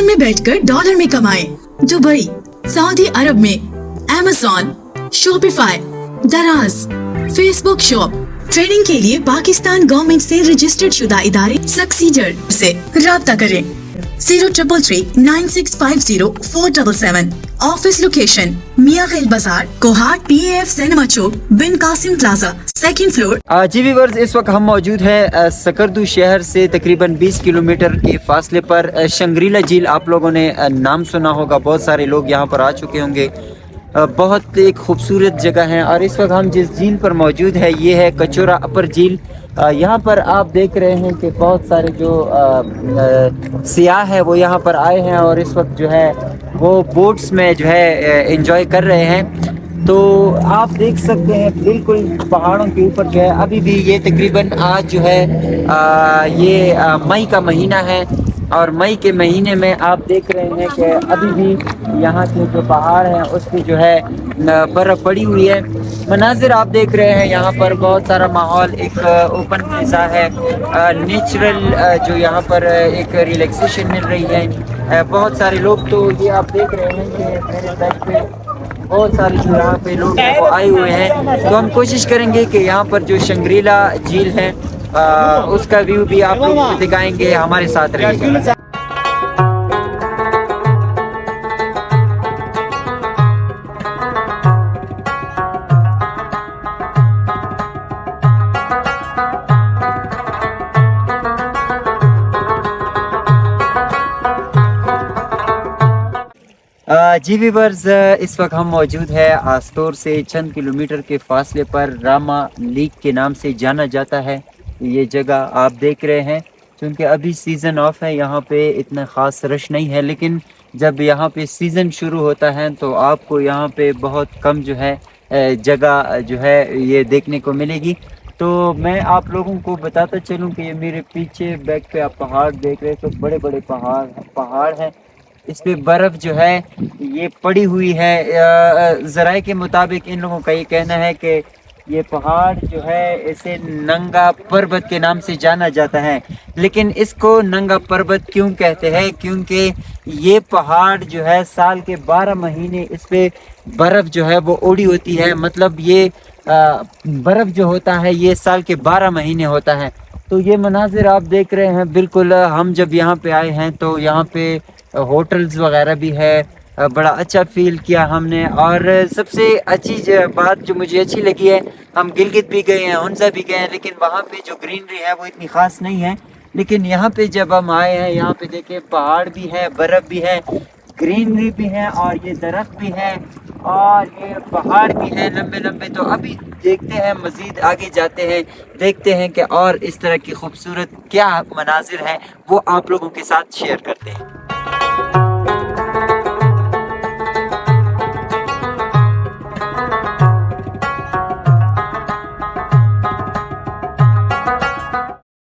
पाकिस्तान में बैठकर डॉलर में कमाएं। दुबई, सऊदी अरब में Amazon, Shopify, दराज, फेसबुक शॉप। ट्रेनिंग के लिए पाकिस्तान गवर्नमेंट से रजिस्टर्ड शुदा इदारे सक्सीडर से राब्ता करें। 03339650 ऑफिस लोकेशन मियां खिल बाजार, कोहाट, PAF सिनेमा चौक, बिन कासिम प्लाजा, सेकंड फ्लोर। जी व्यूअर्स, इस वक्त हम मौजूद हैं सकरदू शहर से तकरीबन 20 किलोमीटर के फासले पर शंग्रीला झील। आप लोगों ने नाम सुना होगा, बहुत सारे लोग यहाँ पर आ चुके होंगे। बहुत एक खूबसूरत जगह है और इस वक्त हम जिस झील पर मौजूद है ये है कचौरा अपर झील। यहाँ पर आप देख रहे हैं कि बहुत सारे जो सियाह है वो यहाँ पर आए हैं और इस वक्त जो है वो बोट्स में जो है एंजॉय कर रहे हैं। तो आप देख सकते हैं बिल्कुल पहाड़ों के ऊपर जो है अभी भी ये तकरीबन आज जो है ये मई का महीना है और मई के महीने में आप देख रहे हैं कि अभी भी यहाँ के जो पहाड़ हैं उस पर जो है बर्फ़ पड़ी हुई है। मनाजिर आप देख रहे हैं, यहाँ पर बहुत सारा माहौल एक ओपन फिजा है, नेचुरल जो यहाँ पर एक रिलैक्सेशन मिल रही है। बहुत सारे लोग, तो ये आप देख रहे हैं कि मेरे बैक पे बहुत सारे जो यहाँ पे लोग वो आए हुए हैं। तो हम कोशिश करेंगे कि यहाँ पर जो शंग्रीला झील है उसका व्यू भी आप लोगों को दिखाएंगे, हमारे साथ रहिएगा। जी व्यूअर्स, इस वक्त हम मौजूद है आस्तोर से चंद किलोमीटर के फासले पर रामा लीक के नाम से जाना जाता है। ये जगह आप देख रहे हैं, क्योंकि अभी सीज़न ऑफ है, यहाँ पे इतना ख़ास रश नहीं है, लेकिन जब यहाँ पे सीज़न शुरू होता है तो आपको यहाँ पे बहुत कम जो है जगह जो है ये देखने को मिलेगी। तो मैं आप लोगों को बताता चलूँ कि ये मेरे पीछे बैक पे आप पहाड़ देख रहे हैं, तो बड़े बड़े पहाड़ हैं। इस पे बर्फ़ जो है ये पड़ी हुई है। ज़राए के मुताबिक इन लोगों का ये कहना है कि ये पहाड़ जो है इसे नंगा पर्वत के नाम से जाना जाता है। लेकिन इसको नंगा पर्वत क्यों कहते हैं? क्योंकि ये पहाड़ जो है साल के 12 महीने इस पे बर्फ़ जो है वो ओढ़ी होती है। मतलब ये बर्फ़ जो होता है ये साल के 12 महीने होता है। तो ये मनाजिर आप देख रहे हैं, बिल्कुल हम जब यहाँ पे आए हैं तो यहाँ पे होटल्स वगैरह भी है, बड़ा अच्छा फील किया हमने। और सबसे अच्छी बात जो मुझे अच्छी लगी है, हम गिलगित भी गए हैं, हुंजा भी गए हैं, लेकिन वहाँ पे जो ग्रीनरी है वो इतनी ख़ास नहीं है। लेकिन यहाँ पे जब हम आए हैं, यहाँ पे देखें पहाड़ भी है, बर्फ़ भी है, ग्रीनरी भी है और ये दरख्त भी है और ये पहाड़ भी है लंबे लंबे। तो अभी देखते हैं, मज़ीद आगे जाते हैं, देखते हैं कि और इस तरह की खूबसूरत क्या मनाजिर हैं वो आप लोगों के साथ शेयर करते हैं।